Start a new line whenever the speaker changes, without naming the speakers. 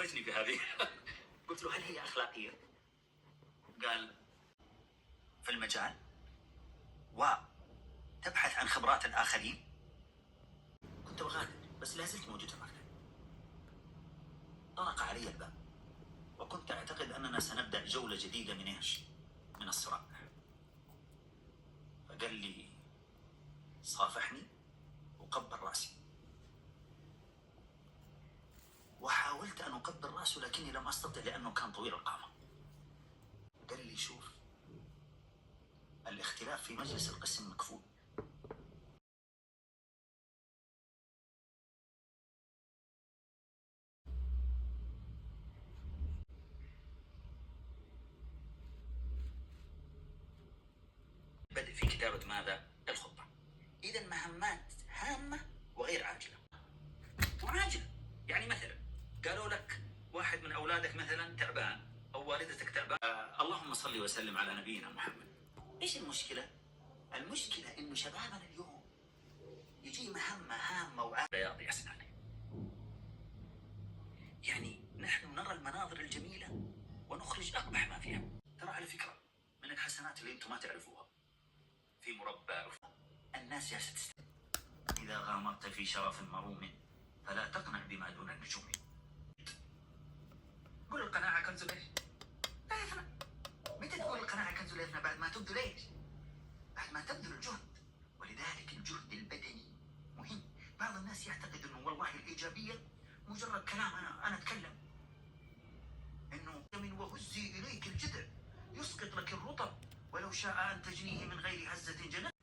دمجني في هذه. قلت له هل هي أخلاقية؟ قال في المجال وتبحث عن خبرات الآخرين. كنت بغادر بس لا زلت موجود في المكتب. طرق علي الباب وكنت أعتقد أننا سنبدأ جولة جديدة من إيش؟ من الصراع. فقال لي صافحني وقبل رأسي، وحاولت أن أقبل رأسه لكني لم أستطع لأنه كان طويل القامة. قال لي شوف، الاختلاف في مجلس القسم مكفول. بدء في كتابة ماذا؟ الخطة. إذا مهمات هامة وغير عاجلة. وعاجلة يعني مثلا قالوا لك واحد من أولادك مثلا تعبان أو والدتك تعبان، اللهم صل وسلم على نبينا محمد. إيش المشكلة؟ المشكلة إنه شبابنا اليوم يجي مهمة هامة بياض أسنانه. يعني نحن نرى المناظر الجميلة ونخرج أقبح ما فيها. ترى على فكرة من الحسنات اللي أنتم ما تعرفوها في مربع الناس يا ست، إذا غامرت في شرف مروم فلا تقنع بما دون النجوم. قل القناعة كنز ليش؟ لا يفنى. متى تقول القناعة كنز لا يفنى؟ بعد ما تبذل ليش؟ بعد ما تبذل الجهد. ولذلك الجهد البدني مهم. بعض الناس يعتقد انه والله الإيجابية مجرد كلام أنا أتكلم، إنه من وهزي إليك الجذع يسقط لك الرطب ولو شاء أن تجنيه من غير هزة جنة.